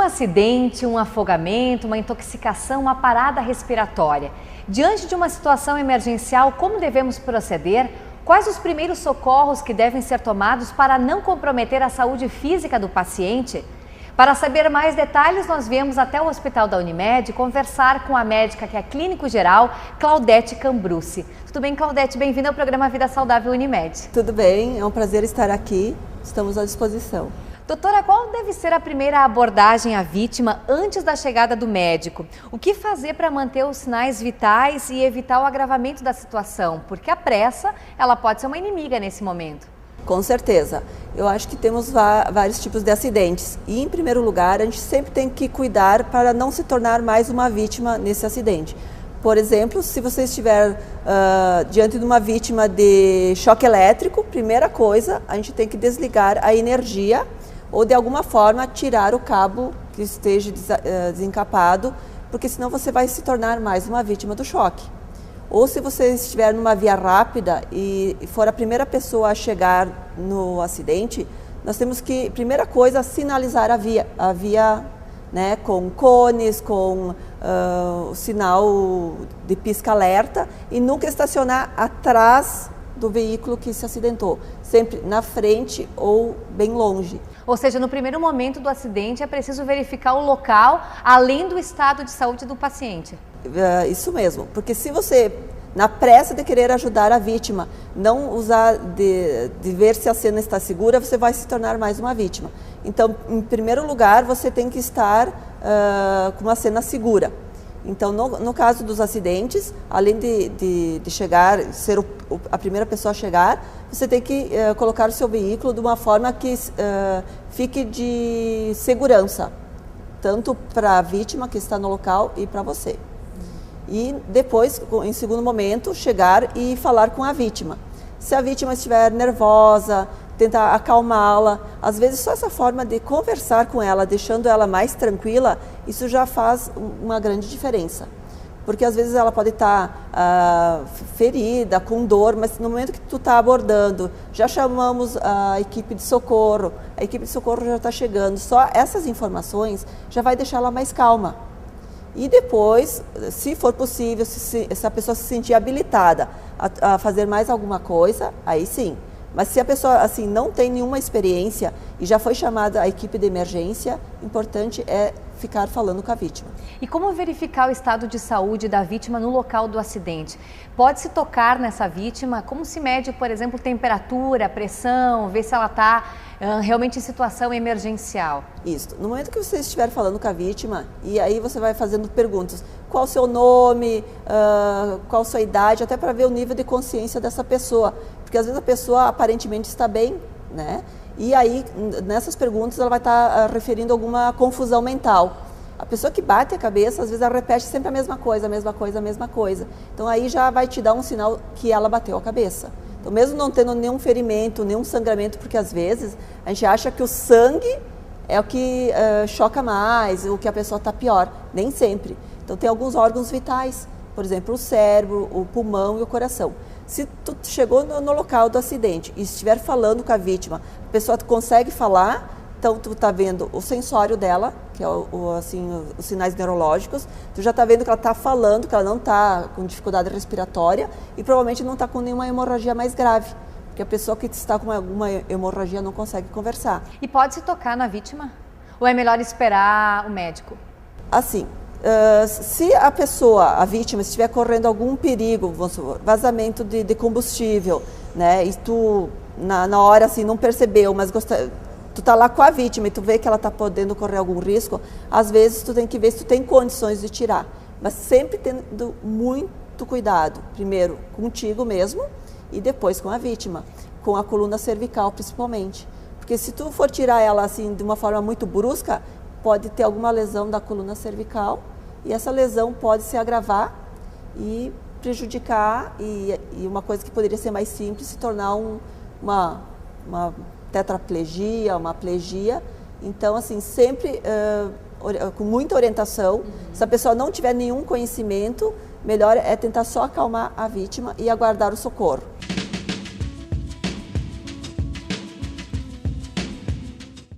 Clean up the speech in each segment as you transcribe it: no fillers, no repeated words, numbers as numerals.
acidente, um afogamento, uma intoxicação, uma parada respiratória. Diante de uma situação emergencial, como devemos proceder? Quais os primeiros socorros que devem ser tomados para não comprometer a saúde física do paciente? Para saber mais detalhes, nós viemos até o Hospital da Unimed conversar com a médica que é clínico geral, Claudete Cambrucci. Tudo bem, Claudete? Bem-vinda ao programa Vida Saudável Unimed. Tudo bem, é um prazer estar aqui, estamos à disposição. Doutora, qual deve ser a primeira abordagem à vítima antes da chegada do médico? O que fazer para manter os sinais vitais e evitar o agravamento da situação? Porque a pressa, ela pode ser uma inimiga nesse momento. Com certeza. Eu acho que temos vários tipos de acidentes e, em primeiro lugar, a gente sempre tem que cuidar para não se tornar mais uma vítima nesse acidente. Por exemplo, se você estiver diante de uma vítima de choque elétrico, primeira coisa, a gente tem que desligar a energia ou de alguma forma tirar o cabo que esteja desencapado, porque senão você vai se tornar mais uma vítima do choque. Ou se você estiver numa via rápida e for a primeira pessoa a chegar no acidente, nós temos que, primeira coisa, sinalizar a via, né, com cones, com o sinal de pisca-alerta e nunca estacionar atrás do veículo que se acidentou, sempre na frente ou bem longe. Ou seja, no primeiro momento do acidente é preciso verificar o local, além do estado de saúde do paciente. Isso mesmo, porque se você, na pressa de querer ajudar a vítima, não usar de ver se a cena está segura, você vai se tornar mais uma vítima. Então, em primeiro lugar, você tem que estar com uma cena segura. Então, no caso dos acidentes, além de chegar, ser a primeira pessoa a chegar, você tem que colocar o seu veículo de uma forma que fique de segurança, tanto para a vítima que está no local e para você. E depois, em segundo momento, chegar e falar com a vítima. Se a vítima estiver nervosa, tentar acalmá-la. Às vezes só essa forma de conversar com ela, deixando ela mais tranquila, isso já faz uma grande diferença. Porque às vezes ela pode estar ferida, com dor, mas no momento que tu está abordando, já chamamos a equipe de socorro já está chegando. Só essas informações já vai deixar ela mais calma. E depois, se for possível, se a pessoa se sentir habilitada a fazer mais alguma coisa, aí sim. Mas se a pessoa assim não tem nenhuma experiência e já foi chamada a equipe de emergência, importante é ficar falando com a vítima. E como verificar o estado de saúde da vítima no local do acidente? Pode-se tocar nessa vítima? Como se mede, por exemplo, temperatura, pressão, ver se ela está realmente em situação emergencial? Isso. No momento que você estiver falando com a vítima, e aí você vai fazendo perguntas. Qual o seu nome, qual a sua idade, até para ver o nível de consciência dessa pessoa. Porque às vezes a pessoa aparentemente está bem, né? E aí, nessas perguntas, ela vai estar referindo alguma confusão mental. A pessoa que bate a cabeça, às vezes ela repete sempre a mesma coisa, a mesma coisa, a mesma coisa. Então aí já vai te dar um sinal que ela bateu a cabeça. Então mesmo não tendo nenhum ferimento, nenhum sangramento, porque às vezes a gente acha que o sangue é o que choca mais, o que a pessoa está pior. Nem sempre. Então tem alguns órgãos vitais, por exemplo, o cérebro, o pulmão e o coração. Se tu chegou no local do acidente e estiver falando com a vítima, a pessoa consegue falar, então tu está vendo o sensório dela, que é os sinais neurológicos, tu já está vendo que ela está falando, que ela não está com dificuldade respiratória e provavelmente não está com nenhuma hemorragia mais grave, porque a pessoa que está com alguma hemorragia não consegue conversar. E pode-se tocar na vítima? Ou é melhor esperar o médico? Assim, se a vítima, estiver correndo algum perigo, vamos supor, vazamento de combustível, né, e tu na hora assim não percebeu, mas tu tá lá com a vítima e tu vê que ela está podendo correr algum risco, às vezes tu tem que ver se tu tem condições de tirar, mas sempre tendo muito cuidado, primeiro contigo mesmo e depois com a vítima, com a coluna cervical principalmente, porque se tu for tirar ela assim de uma forma muito brusca, pode ter alguma lesão da coluna cervical e essa lesão pode se agravar e prejudicar e uma coisa que poderia ser mais simples se tornar uma tetraplegia, uma plegia. Então, assim, sempre com muita orientação. Se a pessoa não tiver nenhum conhecimento, melhor é tentar só acalmar a vítima e aguardar o socorro.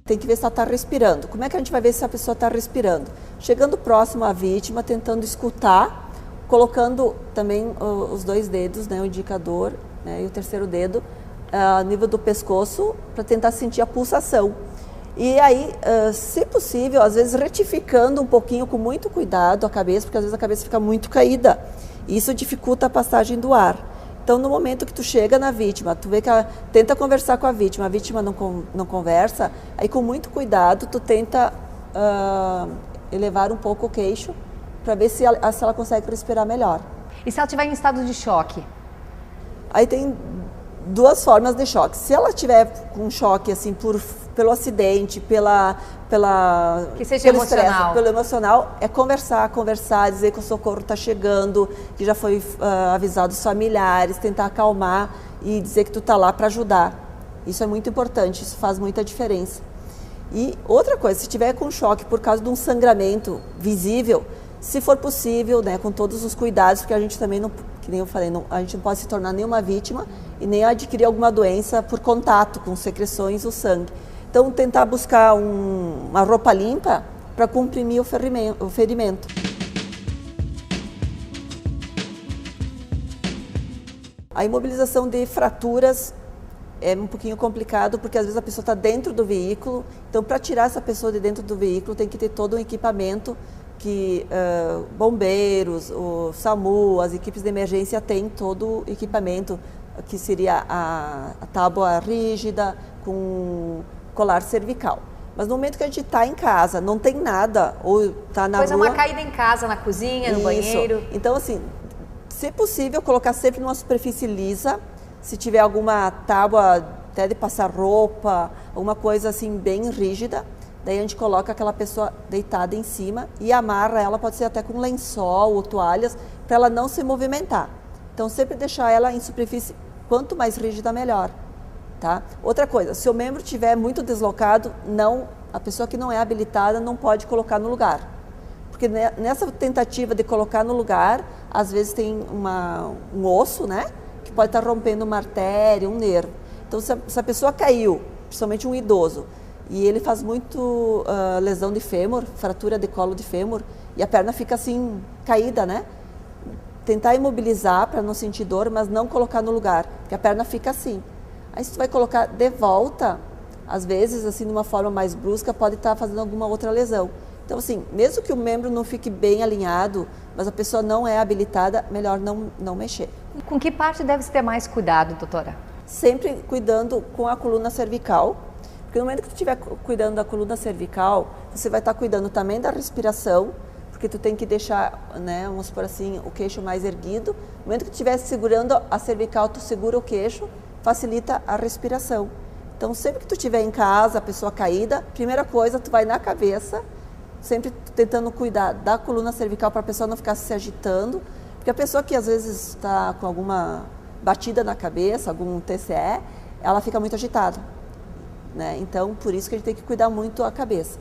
tem que ver se ela está respirando. Como é que a gente vai ver se a pessoa está respirando? Chegando próximo à vítima, tentando escutar, colocando também os 2 dedos, né, o indicador, né, e o terceiro dedo, a nível do pescoço, para tentar sentir a pulsação. E aí, se possível, às vezes retificando um pouquinho, com muito cuidado, a cabeça, porque às vezes a cabeça fica muito caída. E isso dificulta a passagem do ar. Então, no momento que tu chega na vítima, tu vê que ela tenta conversar com a vítima não conversa, aí com muito cuidado tu tenta elevar um pouco o queixo para ver se ela consegue respirar melhor. E se ela estiver em estado de choque? Aí tem 2 formas de choque. Se ela tiver com choque assim pelo acidente, que seja pelo emocional. Estresse, pelo emocional, é conversar, dizer que o socorro está chegando, que já foi avisado os familiares, tentar acalmar e dizer que tu está lá para ajudar. Isso é muito importante, isso faz muita diferença. E outra coisa, se tiver com choque por causa de um sangramento visível, se for possível, né, com todos os cuidados, porque a gente também não, que nem eu falei, a gente não pode se tornar nenhuma vítima e nem adquirir alguma doença por contato com secreções ou sangue. Então, tentar buscar uma roupa limpa para comprimir o ferimento. A imobilização de fraturas é um pouquinho complicado, porque às vezes a pessoa está dentro do veículo. Então, para tirar essa pessoa de dentro do veículo, tem que ter todo um equipamento que bombeiros, o SAMU, as equipes de emergência têm todo o equipamento, que seria a tábua rígida com colar cervical. Mas no momento que a gente está em casa, não tem nada, ou está na rua... Pois é, uma caída em casa, na cozinha, no banheiro. Então, assim, se possível, colocar sempre numa superfície lisa. Se tiver alguma tábua até de passar roupa, alguma coisa assim bem rígida, daí a gente coloca aquela pessoa deitada em cima e amarra ela, pode ser até com lençol ou toalhas, para ela não se movimentar. Então, sempre deixar ela em superfície, quanto mais rígida, melhor. Tá? Outra coisa, se o membro estiver muito deslocado, a pessoa que não é habilitada não pode colocar no lugar. Porque nessa tentativa de colocar no lugar, às vezes tem um osso, né, que pode estar rompendo uma artéria, um nervo. Então, se a pessoa caiu, principalmente um idoso, e ele faz muito lesão de fêmur, fratura de colo de fêmur, e a perna fica assim, caída, né? Tentar imobilizar para não sentir dor, mas não colocar no lugar, porque a perna fica assim. Aí se tu vai colocar de volta, às vezes, assim, de uma forma mais brusca, pode estar fazendo alguma outra lesão. Então, assim, mesmo que o membro não fique bem alinhado, mas a pessoa não é habilitada, melhor não mexer. Com que parte deve-se ter mais cuidado, doutora? Sempre cuidando com a coluna cervical, porque no momento que tu estiver cuidando da coluna cervical, você vai estar cuidando também da respiração, porque tu tem que deixar, né, vamos supor assim, o queixo mais erguido. No momento que tu estiver segurando a cervical, tu segura o queixo, facilita a respiração. Então, sempre que tu estiver em casa, a pessoa caída, primeira coisa, tu vai na cabeça, sempre tentando cuidar da coluna cervical para a pessoa não ficar se agitando, porque a pessoa que às vezes está com alguma batida na cabeça, algum TCE, ela fica muito agitada, né? Então, por isso que a gente tem que cuidar muito a cabeça.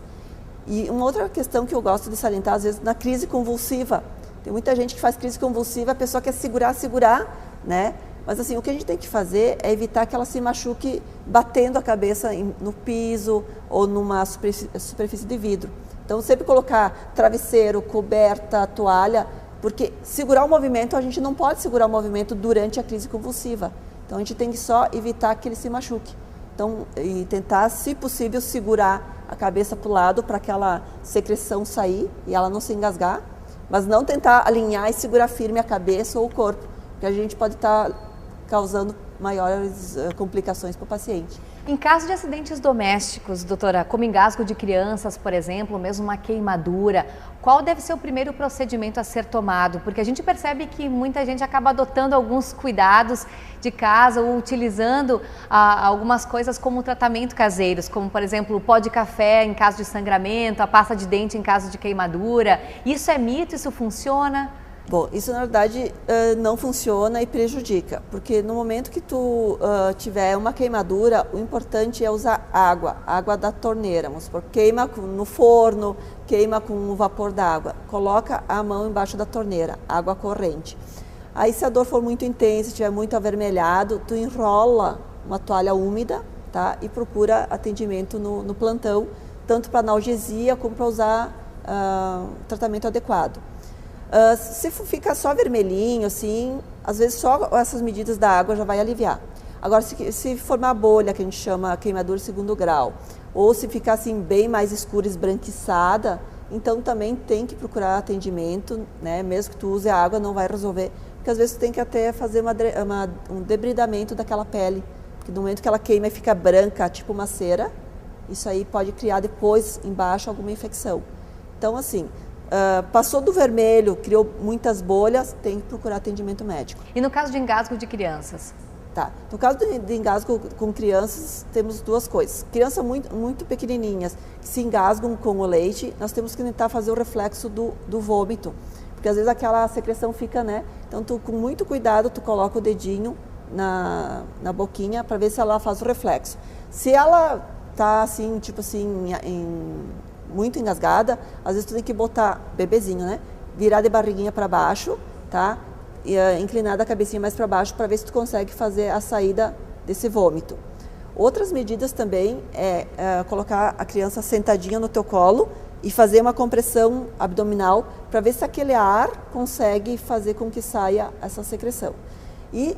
E uma outra questão que eu gosto de salientar, às vezes, na crise convulsiva. Tem muita gente que faz crise convulsiva, a pessoa quer segurar, né? Mas assim, o que a gente tem que fazer é evitar que ela se machuque batendo a cabeça no piso ou numa superfície de vidro. Então, sempre colocar travesseiro, coberta, toalha, porque segurar o movimento, a gente não pode segurar o movimento durante a crise convulsiva. Então, a gente tem que só evitar que ele se machuque. Então, e tentar, se possível, segurar a cabeça para o lado para aquela secreção sair e ela não se engasgar, mas não tentar alinhar e segurar firme a cabeça ou o corpo, porque a gente pode estar causando maiores complicações para o paciente. Em caso de acidentes domésticos, doutora, como engasgo de crianças, por exemplo, mesmo uma queimadura, qual deve ser o primeiro procedimento a ser tomado? Porque a gente percebe que muita gente acaba adotando alguns cuidados de casa ou utilizando algumas coisas como tratamento caseiros, como, por exemplo, o pó de café em caso de sangramento, a pasta de dente em caso de queimadura. Isso é mito? Isso funciona? Bom, isso na verdade não funciona e prejudica, porque no momento que tu tiver uma queimadura, o importante é usar água da torneira, vamos supor, queima no forno, queima com o vapor da água, coloca a mão embaixo da torneira, água corrente. Aí se a dor for muito intensa, estiver muito avermelhado, tu enrola uma toalha úmida tá? E procura atendimento no plantão, tanto para analgesia como para usar tratamento adequado. Se ficar só vermelhinho, assim, às vezes só essas medidas da água já vai aliviar. Agora, se formar bolha, que a gente chama queimadura segundo grau, ou se ficar assim bem mais escura, esbranquiçada, então também tem que procurar atendimento, né? Mesmo que tu use a água, não vai resolver, porque às vezes tu tem que até fazer um debridamento daquela pele, porque no momento que ela queima e fica branca, tipo uma cera, isso aí pode criar depois, embaixo, alguma infecção. Então, assim, passou do vermelho, criou muitas bolhas, tem que procurar atendimento médico. E no caso de engasgo de crianças? Tá. No caso de engasgo com crianças, temos duas coisas. Crianças muito pequenininhas que se engasgam com o leite, nós temos que tentar fazer o reflexo do vômito, porque às vezes aquela secreção fica, né? Então, com muito cuidado, tu coloca o dedinho na boquinha para ver se ela faz o reflexo. Se ela tá assim, tipo assim, muito engasgada, às vezes tu tem que botar, bebezinho, né? Virar de barriguinha para baixo, tá? E inclinar a cabecinha mais para baixo para ver se tu consegue fazer a saída desse vômito. Outras medidas também é colocar a criança sentadinha no teu colo e fazer uma compressão abdominal para ver se aquele ar consegue fazer com que saia essa secreção. E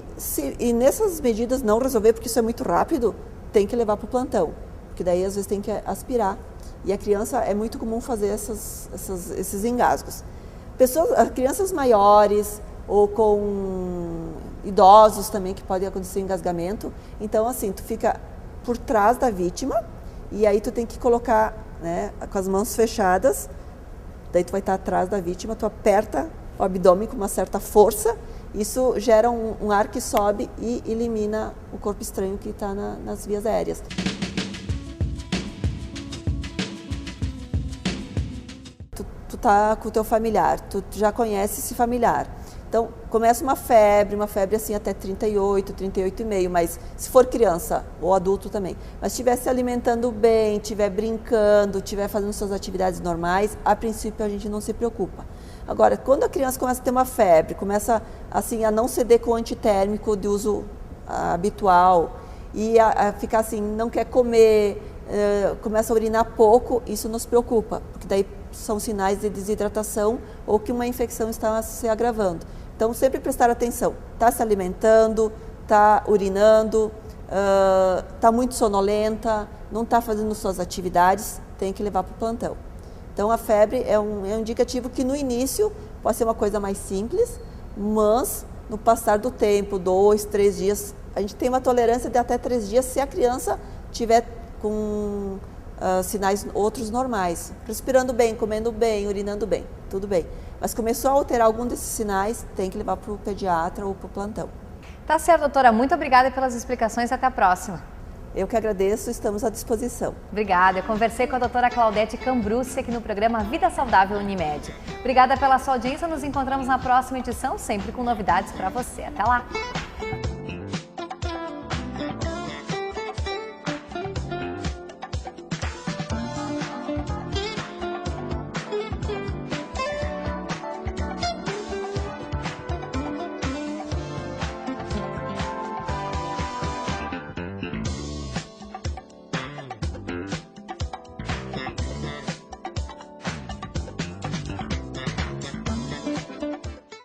nessas medidas não resolver, porque isso é muito rápido, tem que levar para o plantão, porque daí às vezes tem que aspirar. E a criança, é muito comum fazer esses engasgos. Crianças maiores ou com idosos também, que pode acontecer engasgamento. Então, assim, tu fica por trás da vítima e aí tu tem que colocar, né, com as mãos fechadas, daí tu vai estar atrás da vítima, tu aperta o abdômen com uma certa força, isso gera um ar que sobe e elimina o corpo estranho que está nas vias aéreas. Tu tá com o teu familiar, tu já conhece esse familiar. Então, começa uma febre assim até 38, 38,5, mas se for criança ou adulto também, mas estiver se alimentando bem, estiver brincando, estiver fazendo suas atividades normais, a princípio a gente não se preocupa. Agora, quando a criança começa a ter uma febre, começa assim a não ceder com antitérmico de uso habitual e a ficar assim, não quer comer, começa a urinar pouco, isso nos preocupa, porque daí são sinais de desidratação ou que uma infecção está se agravando. Então, sempre prestar atenção. Está se alimentando, está urinando, está muito sonolenta, não está fazendo suas atividades, tem que levar para o plantão. Então, a febre é um indicativo que no início pode ser uma coisa mais simples, mas no passar do tempo, 2, 3 dias, a gente tem uma tolerância de até 3 dias se a criança tiver com sinais outros normais, respirando bem, comendo bem, urinando bem, tudo bem. Mas começou a alterar algum desses sinais, tem que levar para o pediatra ou para o plantão. Tá certo, doutora. Muito obrigada pelas explicações. Até a próxima. Eu que agradeço, estamos à disposição. Obrigada. Eu conversei com a doutora Claudete Cambrucci aqui no programa Vida Saudável Unimed. Obrigada pela sua audiência. Nos encontramos na próxima edição, sempre com novidades para você. Até lá!